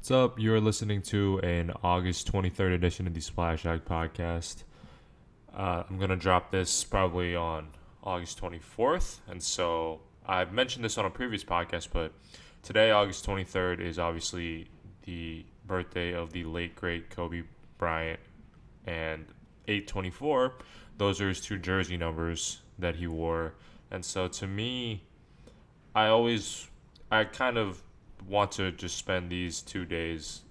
What's up? You're listening to an August 23rd edition of the Splash Ag podcast. I'm going to drop this probably on August 24th. And so I've mentioned this on a previous podcast, but today, August 23rd, is obviously the birthday of the late, great Kobe Bryant. And 824, those are his two jersey numbers that he wore. And so to me, I kind of want to just spend these 2 days,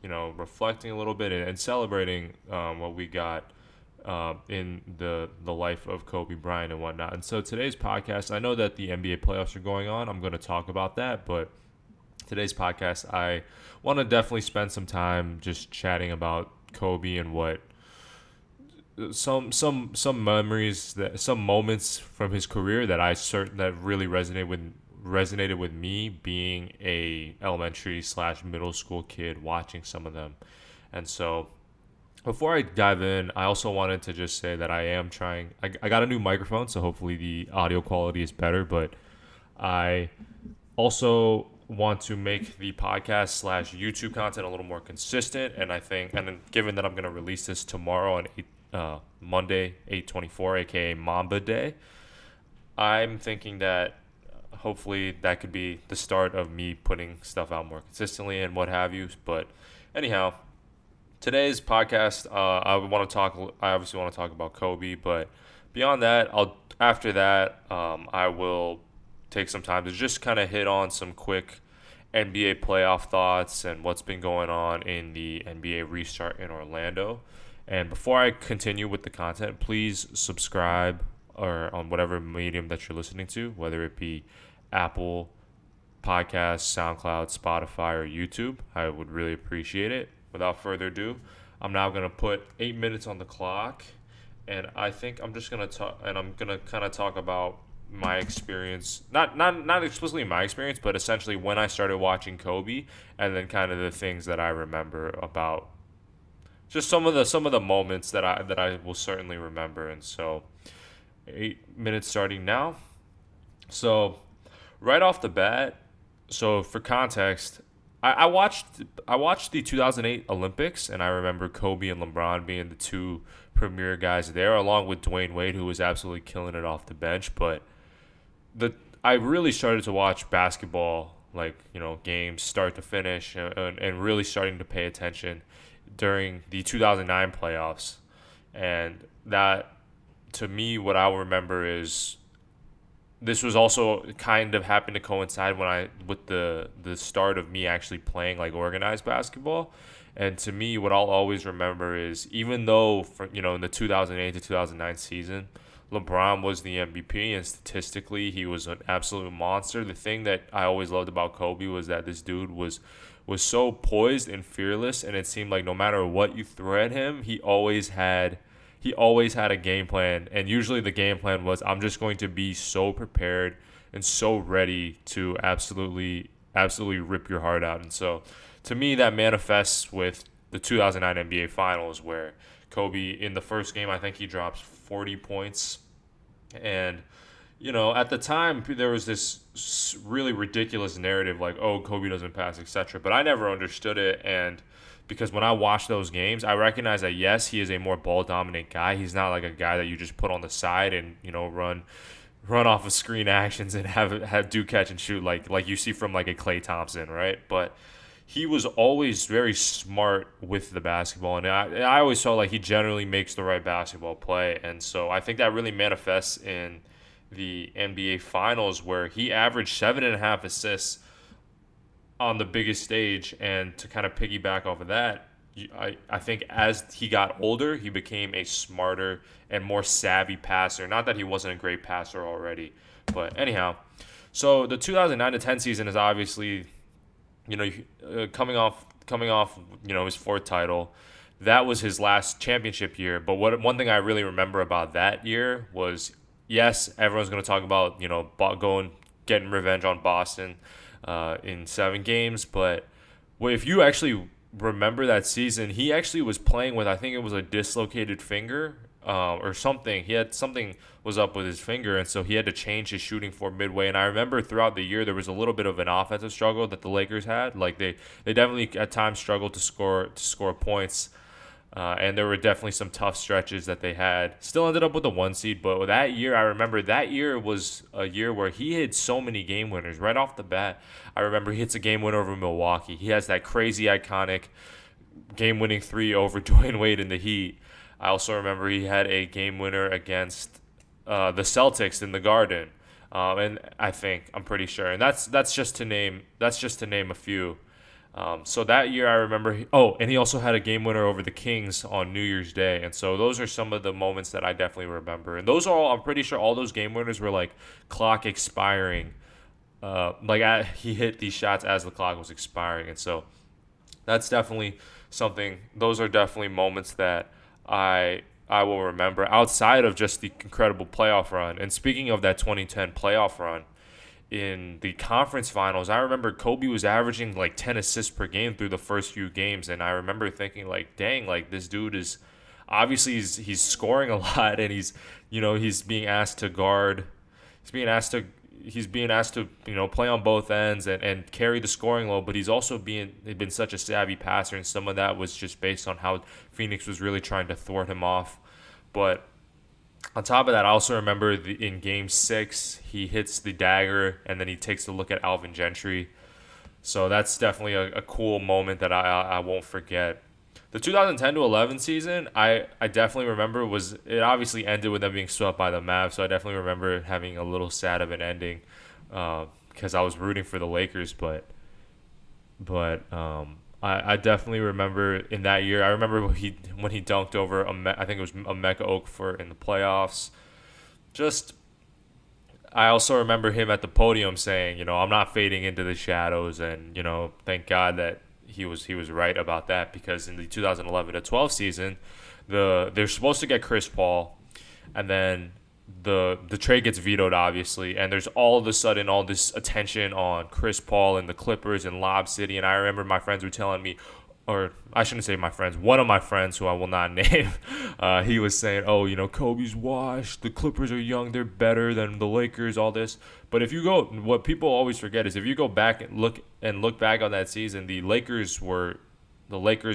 reflecting a little bit and celebrating what we got in the life of Kobe Bryant and whatnot. And so today's podcast, I know that the NBA playoffs are going on. I'm going to talk about that, but today's podcast, I want to definitely spend some time just chatting about Kobe and what some memories, that some moments from his career that really resonated with me, being a elementary slash middle school kid watching some of them. And so before I dive in, I also wanted to just say that I got a new microphone, so hopefully the audio quality is better, but I also want to make the podcast slash YouTube content a little more consistent. And given that I'm going to release this tomorrow on Monday, 8/24, aka Mamba Day, I'm thinking that hopefully that could be the start of me putting stuff out more consistently and what have you. But anyhow, today's podcast, I obviously want to talk about Kobe, but beyond that, I will take some time to just kind of hit on some quick NBA playoff thoughts and what's been going on in the NBA restart in Orlando. And before I continue with the content, please subscribe or on whatever medium that you're listening to, whether it be Apple Podcasts, SoundCloud, Spotify, or YouTube. I would really appreciate it. Without further ado, I'm now going to put 8 minutes on the clock, and I think I'm just going to talk, and I'm going to kind of talk about my experience, not explicitly my experience, but essentially when I started watching Kobe, and then kind of the things that I remember about just some of the moments that I will certainly remember. And so 8 minutes starting now. So right off the bat, so for context, I watched the 2008 Olympics, and I remember Kobe and LeBron being the two premier guys there, along with Dwayne Wade, who was absolutely killing it off the bench. But the I really started to watch basketball, like, games start to finish, and really starting to pay attention during the 2009 playoffs. And that, to me, what I'll remember is this was also kind of happened to coincide with the start of me actually playing like organized basketball. And to me, what I'll always remember is, even though in the 2008 to 2009 season, LeBron was the MVP, and statistically he was an absolute monster. The thing that I always loved about Kobe was that this dude was so poised and fearless, and it seemed like no matter what you threw at him, he always had a game plan. And usually the game plan was, I'm just going to be so prepared and so ready to absolutely rip your heart out. And so to me, that manifests with the 2009 NBA Finals, where Kobe, in the first game, I think he drops 40 points. And at the time, there was this really ridiculous narrative like, oh, Kobe doesn't pass, etc. But I never understood it. And because when I watch those games, I recognize that, yes, he is a more ball dominant guy. He's not like a guy that you just put on the side and run off of screen actions and have do catch and shoot like you see from like a Klay Thompson, right? But he was always very smart with the basketball, and I always felt like he generally makes the right basketball play. And so I think that really manifests in the NBA Finals, where he averaged 7.5 assists on the biggest stage. And to kind of piggyback off of that, I think as he got older, he became a smarter and more savvy passer. Not that he wasn't a great passer already, but anyhow. So the 2009 to 10 season is obviously, coming off, his fourth title. That was his last championship year. But one thing I really remember about that year was, yes, everyone's going to talk about, getting revenge on Boston in 7 games. But if you actually remember that season, he actually was playing with, I think it was a dislocated finger. or something. He had something was up with his finger, and so he had to change his shooting for midway. And I remember throughout the year there was a little bit of an offensive struggle that the Lakers had. Like they definitely at times struggled to score points. And there were definitely some tough stretches that they had. Still ended up with the 1 seed, but that year, I remember that year was a year where he hit so many game winners right off the bat. I remember he hits a game winner over Milwaukee. He has that crazy, iconic game-winning three over Dwayne Wade in the Heat. I also remember he had a game winner against the Celtics in the Garden, and I'm pretty sure, and that's just to name a few. So that year, I remember. And he also had a game winner over the Kings on New Year's Day, and so those are some of the moments that I definitely remember. And those are all. I'm pretty sure all those game winners were like clock expiring. He hit these shots as the clock was expiring, and so that's definitely something. Those are definitely moments that I will remember outside of just the incredible playoff run. And speaking of that 2010 playoff run, in the conference finals, I remember Kobe was averaging like 10 assists per game through the first few games, and I remember thinking like, dang, like this dude is obviously he's scoring a lot, and he's being asked to guard, he's being asked to play on both ends and carry the scoring load, but he's also been such a savvy passer, and some of that was just based on how Phoenix was really trying to thwart him off. But on top of that, I also remember in Game 6, he hits the dagger, and then he takes a look at Alvin Gentry. So that's definitely a cool moment that I won't forget. The 2010 to 11 season, I definitely remember it obviously ended with them being swept by the Mavs, so I definitely remember it having a little sad of an ending because I was rooting for the Lakers, but I definitely remember in that year. I remember when he dunked over I think it was a Mecca Okafor in the playoffs. I also remember him at the podium saying, I'm not fading into the shadows, and thank God that he was right about that, because in the 2011 to 12 season, they're supposed to get Chris Paul, and then the trade gets vetoed, obviously, and there's all of a sudden all this attention on Chris Paul and the Clippers and Lob City. And I remember my friends were telling me, or I shouldn't say my friends, one of my friends who I will not name, he was saying, Kobe's washed, the Clippers are young, they're better than the Lakers, all this. But what people always forget is if you go back and look back on that season, the Lakers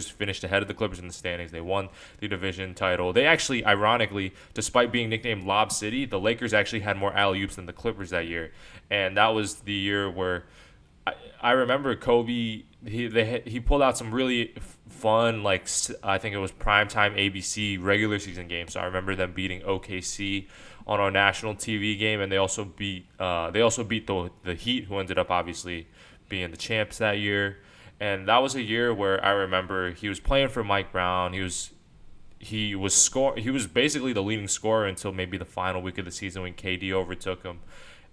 finished ahead of the Clippers in the standings. They won the division title. They actually, ironically, despite being nicknamed Lob City, the Lakers actually had more alley-oops than the Clippers that year. And that was the year where I remember Kobe, he pulled out some really fun, I think it was primetime ABC regular season games. So I remember them beating OKC on our national TV game, and they also beat the Heat, who ended up obviously being the champs that year. And that was a year where I remember he was playing for Mike Brown. He was basically the leading scorer until maybe the final week of the season when KD overtook him.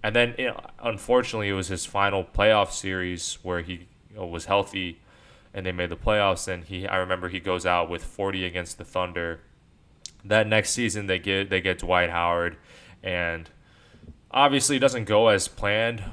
And then, unfortunately, it was his final playoff series where he was healthy and they made the playoffs. And I remember he goes out with 40 against the Thunder. That next season, they get Dwight Howard, and obviously it doesn't go as planned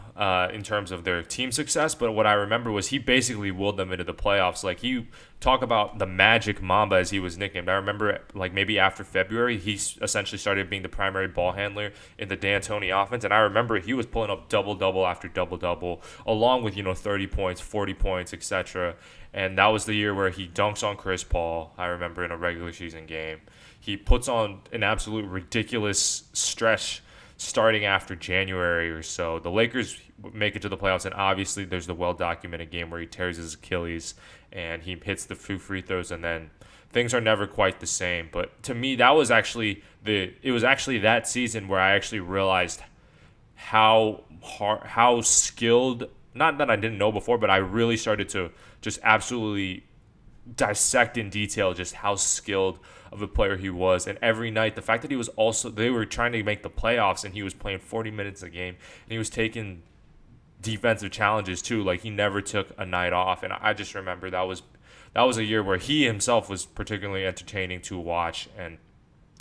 in terms of their team success, but what I remember was he basically willed them into the playoffs. Like, you talk about the Magic Mamba, as he was nicknamed. I remember, maybe after February, he essentially started being the primary ball handler in the D'Antoni offense, and I remember he was pulling up double-double after double-double, along with, 30 points, 40 points, etc. And that was the year where he dunks on Chris Paul, I remember, in a regular season game. He puts on an absolute ridiculous stretch starting after January or so. The Lakers make it to the playoffs, and obviously there's the well-documented game where he tears his Achilles and he hits the two free throws, and then things are never quite the same. But to me, it was actually that season where I actually realized how skilled, not that I didn't know before, but I really started to just absolutely dissect in detail just how skilled of a player he was. And every night, the fact that they were trying to make the playoffs and he was playing 40 minutes a game and he was taking defensive challenges too. Like, he never took a night off. And I just remember that was a year where he himself was particularly entertaining to watch and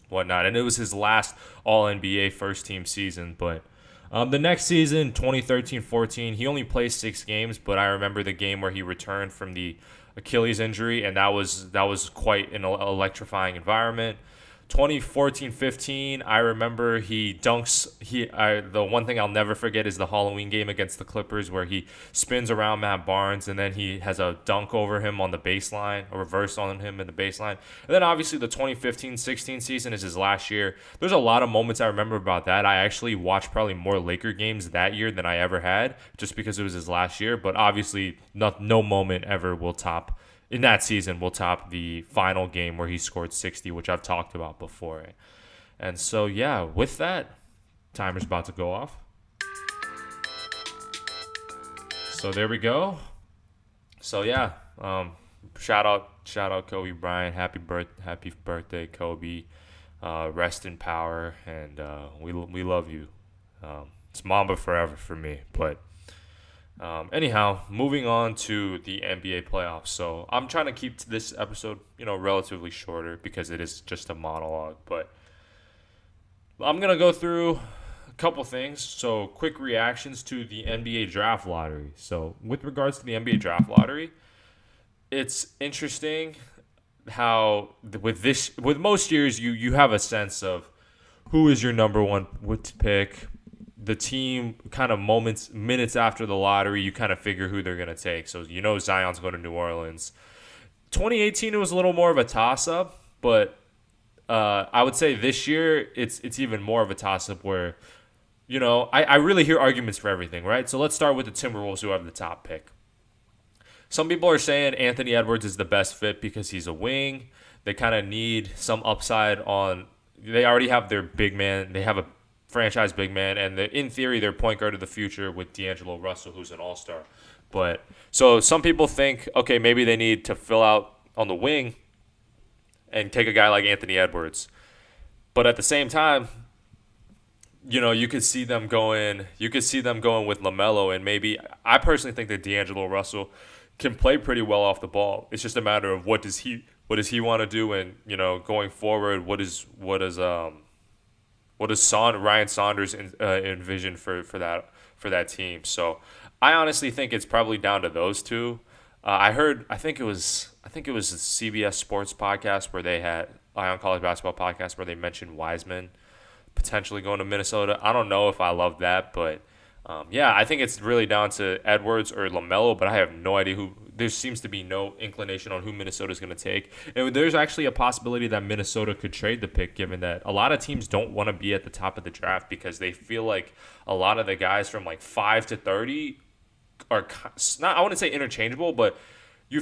whatnot. And it was his last All-NBA first team season. But the next season, 2013-14, he only played 6 games, but I remember the game where he returned from the Achilles injury, and that was quite an electrifying environment. 2014-15, I remember he dunks. The one thing I'll never forget is the Halloween game against the Clippers where he spins around Matt Barnes and then he has a dunk over him on the baseline, a reverse on him in the baseline. And then obviously the 2015-16 season is his last year. There's a lot of moments I remember about that. I actually watched probably more Laker games that year than I ever had just because it was his last year. But obviously, no moment ever will top in that season will top the final game where he scored 60, which I've talked about before. And so, yeah, with that, timer's about to go off. So there we go. So yeah, shout out Kobe Bryant. Happy birthday, Kobe. Rest in power, and we love you. It's Mamba forever for me, but. Anyhow, moving on to the NBA playoffs. So I'm trying to keep this episode, relatively shorter because it is just a monologue. But I'm gonna go through a couple things. So quick reactions to the NBA draft lottery. So with regards to the NBA draft lottery, it's interesting how with most years you have a sense of who is your number one pick. The team kind of minutes after the lottery, you kind of figure who they're going to take. So, Zion's going to New Orleans. 2018, it was a little more of a toss-up, but I would say this year it's even more of a toss-up where, I really hear arguments for everything, right? So let's start with the Timberwolves who have the top pick. Some people are saying Anthony Edwards is the best fit because he's a wing. They kind of need some upside they already have their big man. They have a franchise big man, and in theory, their point guard of the future with D'Angelo Russell, who's an all-star. But so some people think, okay, maybe they need to fill out on the wing and take a guy like Anthony Edwards. But at the same time, you could see them going. You could see them going with LaMelo, and maybe I personally think that D'Angelo Russell can play pretty well off the ball. It's just a matter of what does he want to do, and going forward, what does Ryan Saunders envision for that team? So I honestly think it's probably down to those two. I think it was a CBS Sports podcast where they had Ion College Basketball podcast where they mentioned Wiseman potentially going to Minnesota. I don't know if I love that, but I think it's really down to Edwards or LaMelo, but I have no idea who. There seems to be no inclination on who Minnesota's going to take. And there's actually a possibility that Minnesota could trade the pick, given that a lot of teams don't want to be at the top of the draft because they feel like a lot of the guys from like 5 to 30 are not, I wouldn't say interchangeable, but you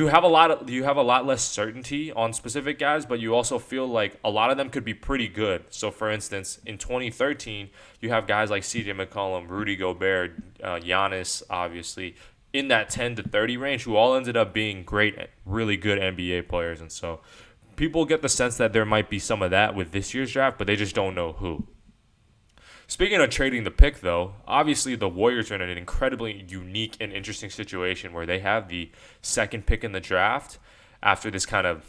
have a lot less certainty on specific guys, but you also feel like a lot of them could be pretty good. So, for instance, in 2013, you have guys like C.J. McCollum, Rudy Gobert, Giannis, obviously, in that 10 to 30 range, who all ended up being great, really good NBA players. And so people get the sense that there might be some of that with this year's draft, but they just don't know who. Speaking of trading the pick, though, obviously the Warriors are in an incredibly unique and interesting situation where they have the second pick in the draft after this kind of,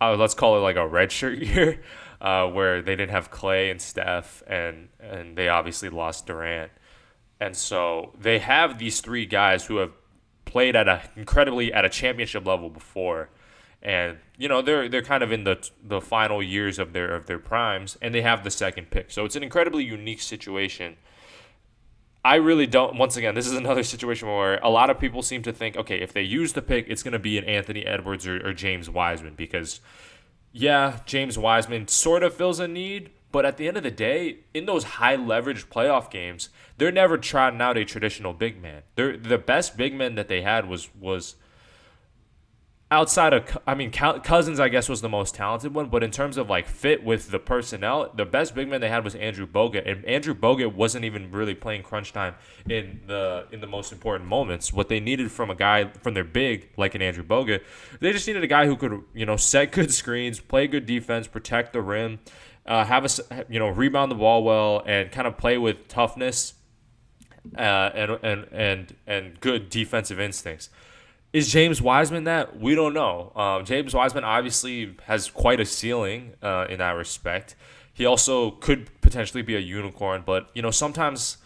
let's call it like a redshirt year, where they didn't have Clay and Steph, and they obviously lost Durant. And so they have these three guys who have played at a championship level before. And, they're kind of in the final years of their primes, and they have the second pick. So it's an incredibly unique situation. I really don't, once again, this is another situation where a lot of people seem to think, okay, if they use the pick, it's going to be an Anthony Edwards or James Wiseman because, James Wiseman sort of fills a need, but at the end of the day, in those high leverage playoff games, they're never trotting out a traditional big man. The best big man that they had was outside of, Cousins, I guess, was the most talented one. But in terms of like fit with the personnel, the best big man they had was Andrew Bogut, and Andrew Bogut wasn't even really playing crunch time in the most important moments. What they needed from a guy from their big like an Andrew Bogut, they just needed a guy who could set good screens, play good defense, protect the rim, rebound the ball well, and kind of play with toughness and good defensive instincts. Is James Wiseman that? We don't know. James Wiseman obviously has quite a ceiling in that respect. He also could potentially be a unicorn, but sometimes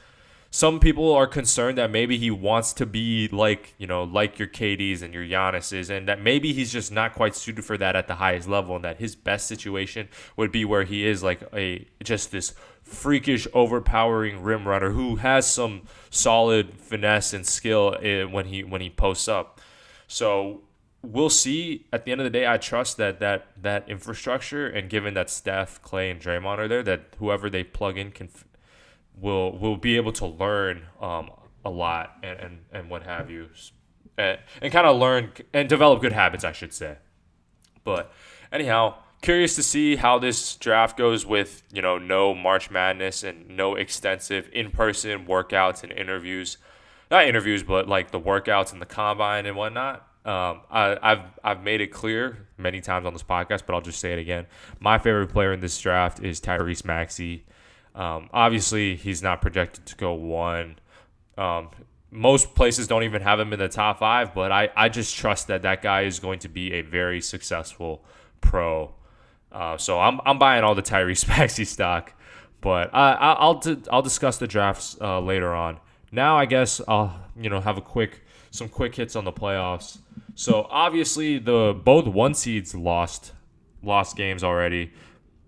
some people are concerned that maybe he wants to be like, like your KDs and your Giannis's, and that maybe he's just not quite suited for that at the highest level, and that his best situation would be where he is like just this freakish, overpowering rim runner who has some solid finesse and skill when he posts up. So we'll see. At the end of the day, I trust that infrastructure, and given that Steph, Clay, and Draymond are there, that whoever they plug in will be able to learn a lot and what have you, and kind of learn and develop good habits, I should say. But anyhow, curious to see how this draft goes with no March Madness and no extensive in-person workouts and interviews. Not interviews, but like the workouts and the combine and whatnot. I've made it clear many times on this podcast, but I'll just say it again. My favorite player in this draft is Tyrese Maxey. Obviously, he's not projected to go 1. Most places don't even have him in the top 5, but I just trust that guy is going to be a very successful pro. So I'm buying all the Tyrese Maxey stock, but I'll discuss the drafts later on. Now I guess I'll have some quick hits on the playoffs. So obviously both 1 seeds lost games already.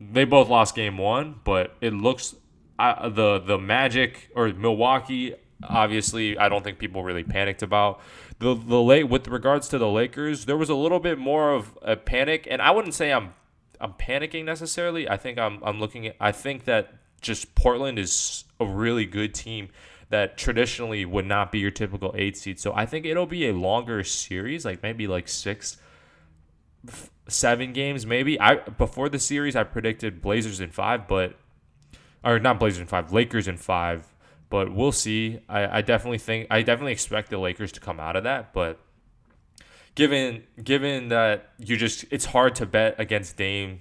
They both lost game 1, but it looks the Magic or Milwaukee. Obviously, I don't think people really panicked about the late with regards to the Lakers. There was a little bit more of a panic, and I wouldn't say I'm panicking necessarily. I think I think that just Portland is a really good team that traditionally would not be your typical 8 seed. So I think it'll be a longer series, like maybe like 6-7 games maybe. Before the series I predicted Lakers in 5, but we'll see. I definitely expect the Lakers to come out of that, but given that it's hard to bet against Dame.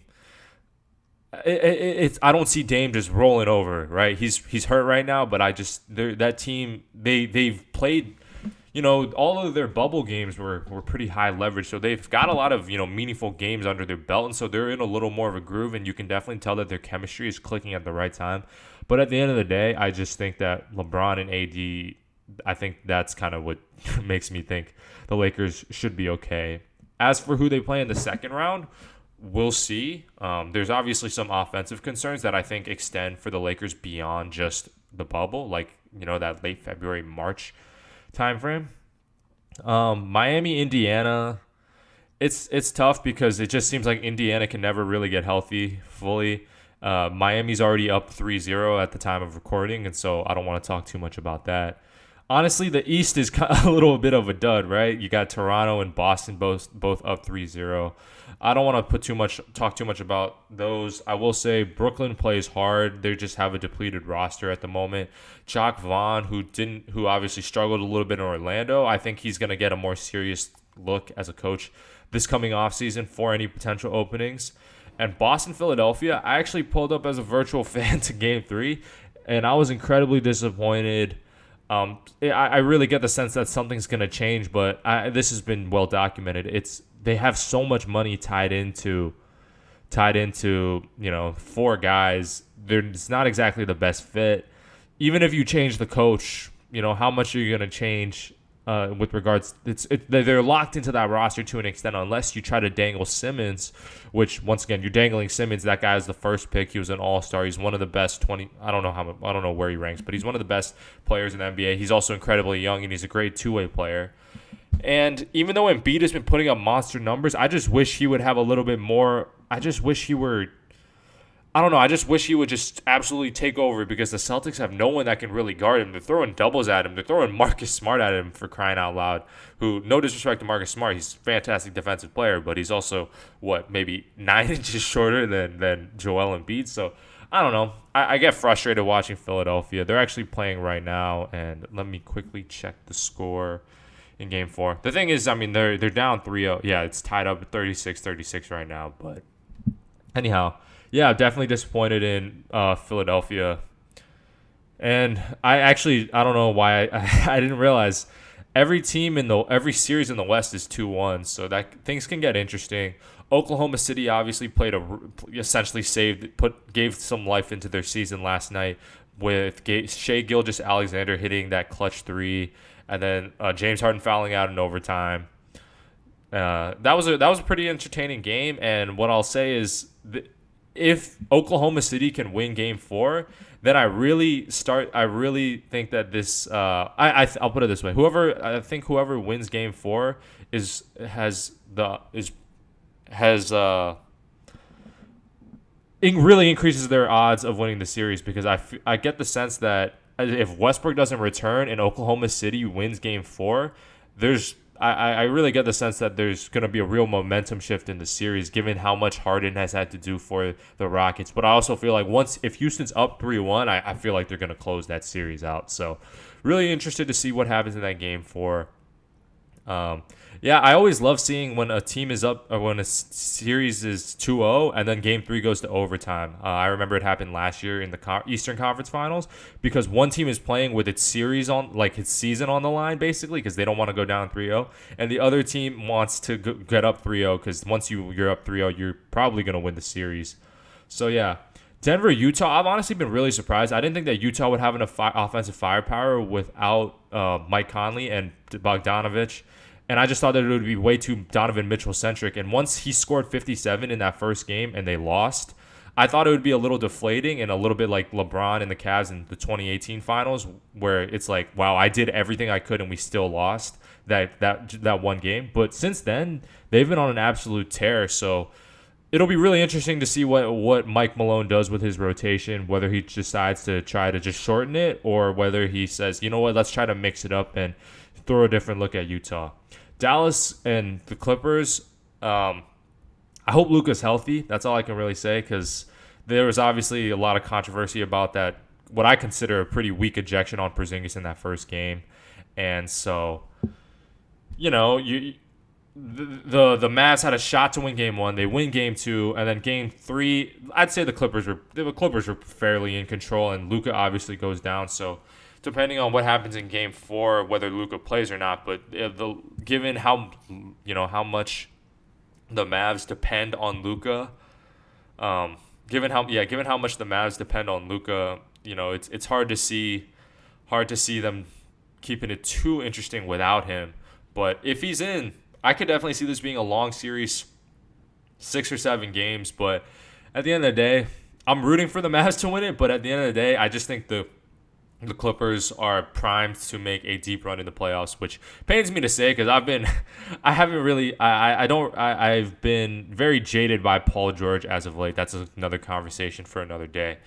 I don't see Dame just rolling over, right? He's hurt right now, but that team they've played, all of their bubble games were pretty high leverage, so they've got a lot of meaningful games under their belt, and so they're in a little more of a groove, and you can definitely tell that their chemistry is clicking at the right time. But at the end of the day, I just think that LeBron and AD, I think that's kind of what makes me think the Lakers should be okay. As for who they play in the second round, we'll see. There's obviously some offensive concerns that I think extend for the Lakers beyond just the bubble, like that late February, March timeframe. Miami, Indiana, it's tough because it just seems like Indiana can never really get healthy fully. Miami's already up 3-0 at the time of recording, and so I don't want to talk too much about that. Honestly, the East is a little bit of a dud, right? You got Toronto and Boston both up 3-0. I don't want to talk too much about those. I will say Brooklyn plays hard. They just have a depleted roster at the moment. Jacques Vaughn, who obviously struggled a little bit in Orlando, I think he's going to get a more serious look as a coach this coming offseason for any potential openings. And Boston, Philadelphia, I actually pulled up as a virtual fan to Game 3, and I was incredibly disappointed. I really get the sense that something's going to change, but this has been well documented. They have so much money tied into 4 guys. It's not exactly the best fit. Even if you change the coach, how much are you going to change with regards? They're locked into that roster to an extent, unless you try to dangle Simmons, which once again you're dangling Simmons. That guy is the first pick. He was an all-star. He's one of the best 20. I don't know where he ranks, but he's one of the best players in the NBA. He's also incredibly young, and he's a great two-way player. And even though Embiid has been putting up monster numbers, I just wish he would have a little bit more. I just wish he would just absolutely take over, because the Celtics have no one that can really guard him. They're throwing doubles at him. They're throwing Marcus Smart at him, for crying out loud. Who, no disrespect to Marcus Smart, he's a fantastic defensive player, but he's also, maybe 9 inches shorter than Joel Embiid. So, I don't know. I get frustrated watching Philadelphia. They're actually playing right now, and let me quickly check the score in Game 4. The thing is, they're down 3-0. Yeah, it's tied up at 36-36 right now, but anyhow. Yeah, definitely disappointed in Philadelphia. And I don't know why I didn't realize every series in the West is 2-1, so that things can get interesting. Oklahoma City obviously gave some life into their season last night with Shea Gilgeous-Alexander hitting that clutch three, and then James Harden fouling out in overtime. That was a pretty entertaining game, and what I'll say is, if Oklahoma City can win Game 4, then I really think that this. I'll put it this way: whoever wins Game 4 is has the is has it really increases their odds of winning the series, because I get the sense that if Westbrook doesn't return and Oklahoma City wins Game 4, I really get the sense that there's going to be a real momentum shift in the series, given how much Harden has had to do for the Rockets. But I also feel like if Houston's up 3-1, I feel like they're going to close that series out. So really interested to see what happens in that Game 4. Yeah, I always love seeing when a team is up, or when a series is 2-0 and then Game 3 goes to overtime. I remember it happened last year in the Eastern Conference Finals, because one team is playing with its series on, like its season on the line, basically, because they don't want to go down 3-0, and the other team wants to get up 3-0, because once you're up 3-0, you're probably going to win the series. So yeah, Denver, Utah, I've honestly been really surprised. I didn't think that Utah would have enough offensive firepower without Mike Conley and Bogdanovich. And I just thought that it would be way too Donovan Mitchell-centric. And once he scored 57 in that first game and they lost, I thought it would be a little deflating and a little bit like LeBron and the Cavs in the 2018 finals, where it's like, wow, I did everything I could and we still lost that one game. But since then, they've been on an absolute tear. So it'll be really interesting to see what Mike Malone does with his rotation, whether he decides to try to just shorten it, or whether he says, you know what, let's try to mix it up and throw a different look at Utah. Dallas and the Clippers, I hope Luka's healthy. That's all I can really say, because there was obviously a lot of controversy about that, what I consider a pretty weak ejection on Porzingis in that first game. And so, the Mavs had a shot to win Game 1. They win Game 2, and then Game 3, I'd say the Clippers were fairly in control, and Luka obviously goes down. So depending on what happens in Game 4, whether Luka plays or not, but given how much the Mavs depend on Luka, given how much the Mavs depend on Luka, it's hard to see them keeping it too interesting without him. But if he's in, I could definitely see this being a long series, 6 or 7 games. But at the end of the day, I'm rooting for the Mavs to win it. But at the end of the day, I just think the Clippers are primed to make a deep run in the playoffs, which pains me to say, because I've been very jaded by Paul George as of late. That's another conversation for another day.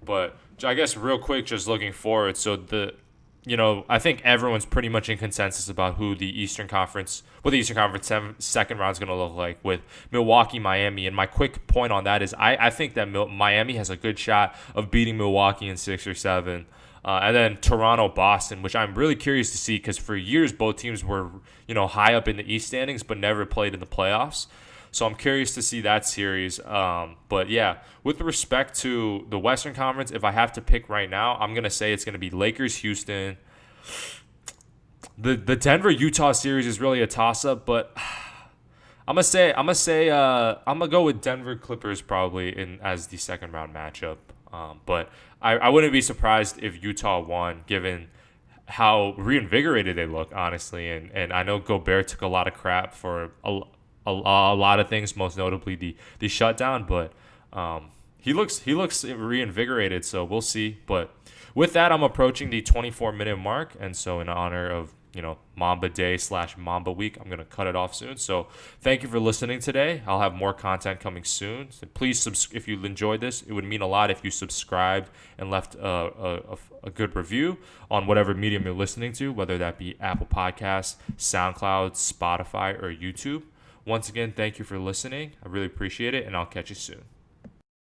But I guess real quick, just looking forward. So I think everyone's pretty much in consensus about what the Eastern Conference second round is going to look like, with Milwaukee, Miami. And my quick point on that is I think that Miami has a good shot of beating Milwaukee in 6 or 7. And then Toronto, Boston, which I'm really curious to see, because for years both teams were, high up in the East standings but never played in the playoffs. So I'm curious to see that series. But yeah, with respect to the Western Conference, if I have to pick right now, I'm gonna say it's gonna be Lakers, Houston. The Denver Utah series is really a toss up, but I'm gonna go with Denver Clippers probably as the second round matchup. But I wouldn't be surprised if Utah won, given how reinvigorated they look, honestly. And I know Gobert took a lot of crap for a lot of things, most notably the shutdown. But he looks reinvigorated, so we'll see. But with that, I'm approaching the 24-minute mark, and so in honor of Mamba Day / Mamba Week, I'm going to cut it off soon. So thank you for listening today. I'll have more content coming soon. So please, if you enjoyed this, it would mean a lot if you subscribed and left a good review on whatever medium you're listening to, whether that be Apple Podcasts, SoundCloud, Spotify, or YouTube. Once again, thank you for listening. I really appreciate it, and I'll catch you soon.